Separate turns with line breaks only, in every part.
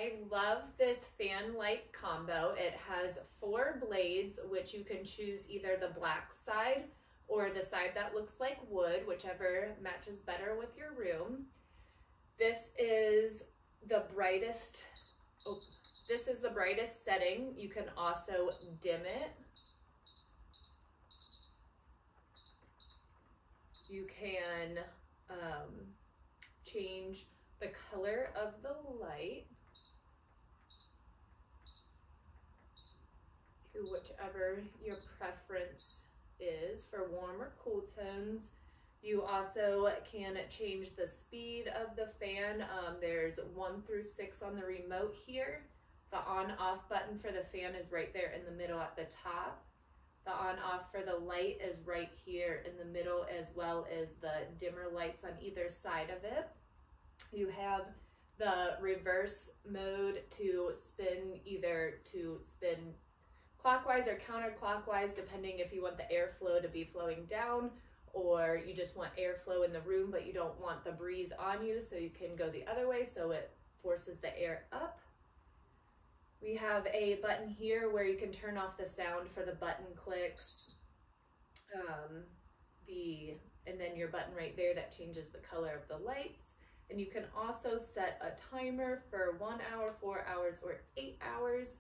I love this fan light combo. It has 4 blades, which you can choose either the black side or the side that looks like wood, whichever matches better with your room. This is the brightest, this is the brightest setting. You can also dim it. You can change the color of the light to whichever your preference is for warm or cool tones. You also can change the speed of the fan. There's 1 through 6 on the remote here. The on-off button for the fan is right there in the middle at the top. The on-off for the light is right here in the middle, as well as the dimmer lights on either side of it. You have the reverse mode to spin, either to spin clockwise or counterclockwise, depending if you want the airflow to be flowing down or you just want airflow in the room but you don't want the breeze on you, so you can go the other way so it forces the air up. We have a button here where you can turn off the sound for the button clicks. And then your button right there that changes the color of the lights. And you can also set a timer for 1 hour, 4 hours, or 8 hours.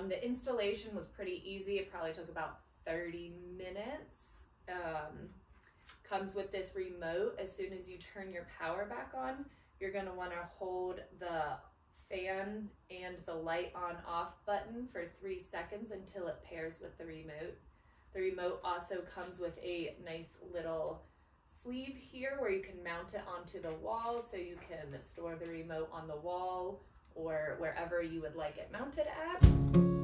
The installation was pretty easy. It probably took about 30 minutes. Comes with this remote. As soon as you turn your power back on, you're going to want to hold the fan and the light on off button for 3 seconds until it pairs with the remote. The remote also comes with a nice little sleeve here where you can mount it onto the wall, so you can store the remote on the wall or wherever you would like it mounted at.